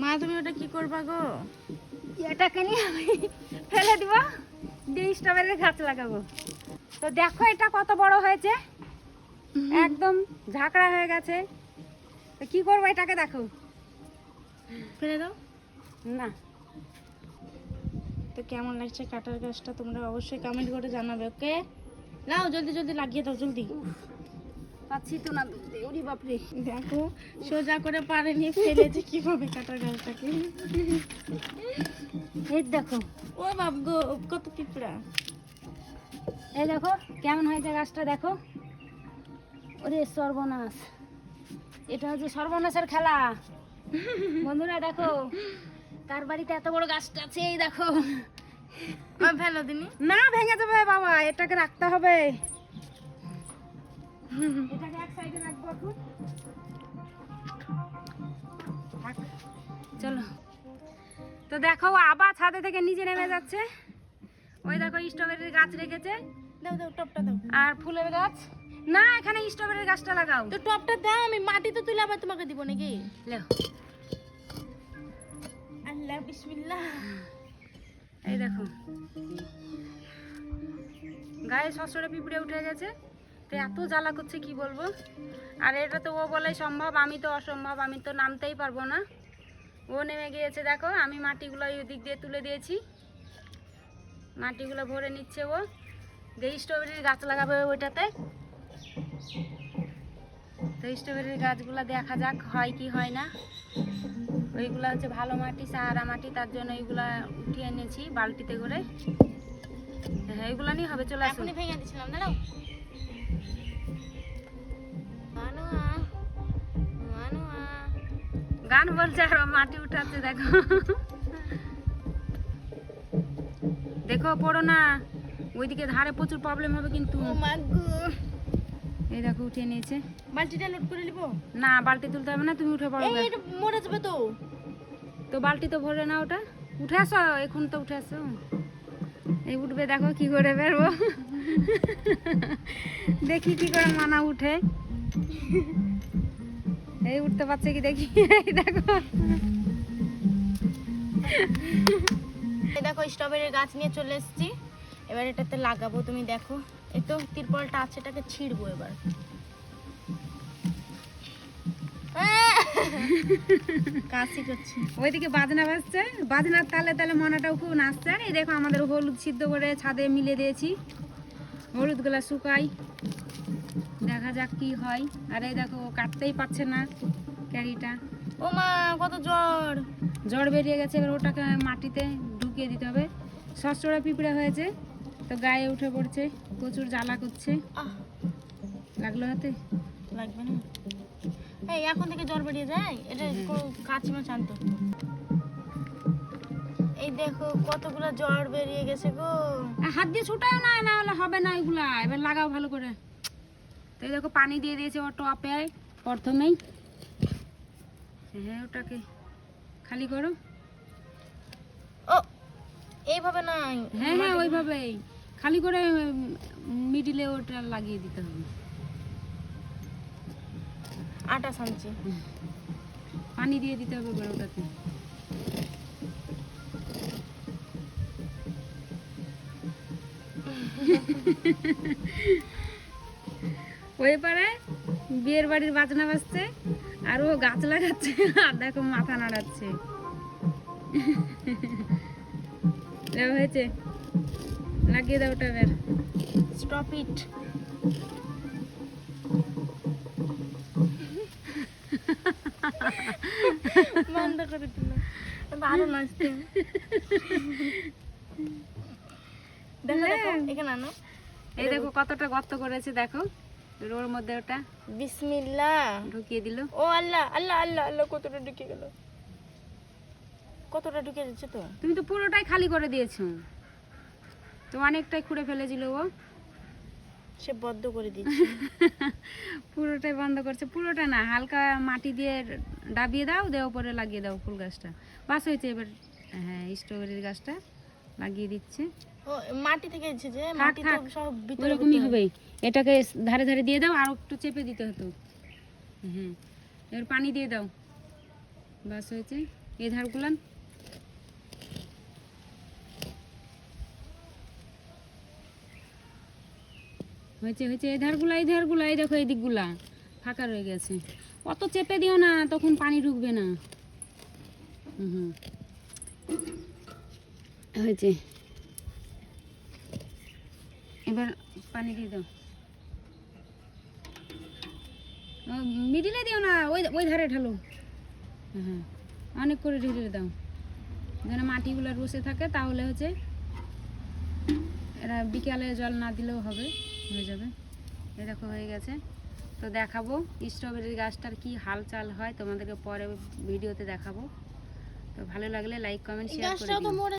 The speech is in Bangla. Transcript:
মা তুমি ওটা কি করবা গো? এটাকে নিয়ে আমি ফেলে দিব, দিয়ে স্ট্রবেরির গাছ লাগাবো। তো দেখো এটা কত বড় হয়েছে, একদম ঝাঁকড়া হয়ে গেছে। তো কি করবো এটাকে, দেখো। ফেলে দাও না, তো কেমন লাগছে কাটার গাছটা তোমরা অবশ্যই কমেন্ট করে জানাবে। ওকে নাও জলদি জলদি লাগিয়ে দাও জলদি। পাচ্ছি তো না, ওরে বাপরে। দেখো সোজা করে পারেনি, ফেলেছে কিভাবে কাটার গাছটাকে। এই দেখো, ও বাপ গো কত পিঁপড়া। এই দেখো কেমন হয়েছে গাছটা, দেখো। ওরে সর্বনাশ, এটা হচ্ছে সর্বনাশের খেলা বন্ধুরা। দেখো কার বাড়িতে এত বড় গাছটা আছে, এই দেখো। ফেলো দিনি না, ভেঙে যাবে বাবা, এটাকে রাখতে হবে। এটাকে এক সাইডে রাখবো এখন। থাক, চলো। তো দেখো আবার ছাদে থেকে নিচে নেমে যাচ্ছে। ওই দেখো স্ট্রবেরির গাছ রেখেছে, দাও দাও টপটা দাও। আর ফুলের গাছ। না, এখানে স্ট্রবেরির গাছটা লাগাও। তো টপটা দাও, আমি মাটি তো তুলে আবার তোমাকে দিব নাকি? লেও, আল্লাহ বিসমিল্লাহ। এই দেখো গায়ে সসরে পিঁপড়ে উঠে গেছে, তো এত জ্বালা করছে কি বলবো। আর এটা তো ও বলে সম্ভব, আমি তো অসম্ভব, আমি তো নামতেই পারবো না। ও নেমে গিয়েছে, দেখো আমি মাটিগুলো ওই দিক দিয়ে তুলে দিয়েছি, মাটিগুলো ভরে নিচ্ছে ও। দিয়ে স্ট্রবেরির গাছ লাগাবে ওইটাতে। তো স্ট্রবেরির গাছগুলো দেখা যাক হয় কি হয় না। ওইগুলো হচ্ছে ভালো মাটি, সাহারা মাটি, তার জন্য এইগুলা উঠিয়ে এনেছি বালতিতে করে। হ্যাঁ এইগুলো নিয়ে হবে, চলে আসুন। এখনই ভেঙে দিছিলাম, দাঁড়াও। গান বলছে আর ও মাটি উঠাচ্ছে, দেখো। দেখো পড়ো না, ওইদিকে ধারে প্রচুর প্রবলেম হবে কিন্তু। ও মা গো, এই দেখো উঠিয়ে নিয়েছে। বালতিটা লোড করে নিব। না, বালতি তুলতে হবে না, তুমি উঠে পড়ো। এই এটা মরে যাবে তো। তো বালতি তো ভরে না, ওটা উঠে আসো, এখন তো উঠে আসো। এই উঠবে, দেখো কি করে বেরবো। দেখি কি করে মানা উঠে। এই উঠতে পারছে কি দেখি। এই দেখো, এই দেখো স্ট্রবেরির গাছ নিয়ে চলে এসেছি, এবার এটাতে লাগাবো। তুমি দেখো এই তো তিরপলটা আছে, এটাকে ছিঁড়বো এবার। কাশি করছে। ওইদিকে বাজনা বাজছে, বাজনার তালে তালে মনাটাও খুব নাচছে। আর এই দেখো আমাদের হলুদ সিদ্ধ করে ছাদে মিলে দিয়েছি, হলুদগুলা শুকাই, দেখা যাক কি হয়। আর এই দেখো ও কাটতেই পারছে না ক্যারিটা, ও মা কত জ্বর। জ্বর বেরিয়ে গেছে। এবার ওটাকে মাটিতে ঢুকিয়ে দিতে হবে। সসচড়া পিঁপড়ে হয়েছে, তো গায়ে উঠে পড়ছে, প্রচুর জ্বালা করছে। আহ লাগলো হাতে? লাগবে না। এই এখন থেকে জ্বর বেরিয়ে যায়, এটা কাচিমা শান্ত। এই দেখো কতগুলো জ্বর বেরিয়ে গেছে গো। হাত দিয়ে ছুটাও না, না হলে হবে না এগুলা। এবার লাগাও ভালো করে। তো এই দেখো পানি দিয়ে দিয়েছে ও টপে প্রথমেই। হ্যাঁ, ওটাকে খালি করো। ও এইভাবে নাই। হ্যাঁ হ্যাঁ, ওইভাবেই খালি করে মিডিলে ওটা লাগিয়ে দিতে হবে। আটা সানছি। পানি দিয়ে দিতে হবে এবার ওটাতে। ওই পারে বিয়ের বাড়ির বাজনা বাজছে, আর ও গাছ লাগাচ্ছে, আর দেখো মাথা নাড়াচ্ছে। হয়েছে, লাগিয়ে দাও ওটা এবার। Stop it. বন্ধ করে দিল, ভালো নাচতে। দেখো দেখো এখানে আনো। এই দেখো কতটা গর্ত করেছে, দেখো ওর মধ্যে ওটা বিসমিল্লাহ ঢুকিয়ে দিল। ও আল্লাহ আল্লাহ আল্লাহ আল্লাহ, কতটা ঢুকে গেল, কতটা ঢুকে যাচ্ছে। তো তুমি তো পুরোটাই খালি করে দিয়েছো, তো অনেকটাই খুঁড়ে ফেলেছিল ও। সে বদ্ধ করে দিচ্ছে। পুরোটাই বন্ধ করছে, পুরোটা না, হালকা মাটি দিয়ে ডাবিয়ে দাও, দেওয়ার পরে লাগিয়ে দাও ফুল গাছটা। বাস হয়েছে এবার। হ্যাঁ, স্ট্রবেরির গাছটা লাগিয়ে দিচ্ছে। ও মাটি থেকে এসেছে যে, থাক মাটি তো থাক, সব ভিতরে ওরকমই হবে। এটাকে ধারে ধারে দিয়ে দাও, আর একটু চেপে দিতে হতো। হ্যাঁ, এবার পানি দিয়ে দাও, বাস হয়েছে। এই ধারগুলান হয়েছে হয়েছে, এই ধারগুলা এই দেখো এই দিকগুলা ফাঁকা রয়ে গেছে। অত চেপে দিও না, তখন পানি ঢুকবে না। হুম হয়েছে, এবার পানি দিয়ে দাও। মিডিলে দিও না, ওই ওই ধারে ঢালো। হ্যাঁ অনেক করে ঢেলে দাও, যেন মাটিগুলো বসে থাকে, তাহলে হচ্ছে এরা বিকালে জল না দিলেও হবে, হয়ে যাবে। এই দেখো হয়ে গেছে। তো দেখাবো স্ট্রবেরির গাছটার কি হালচাল হয় তোমাদেরকে পরে ভিডিওতে দেখাবো। তো ভালো লাগলে লাইক কমেন্ট শেয়ার করে গাছটাও তো দিও। মরে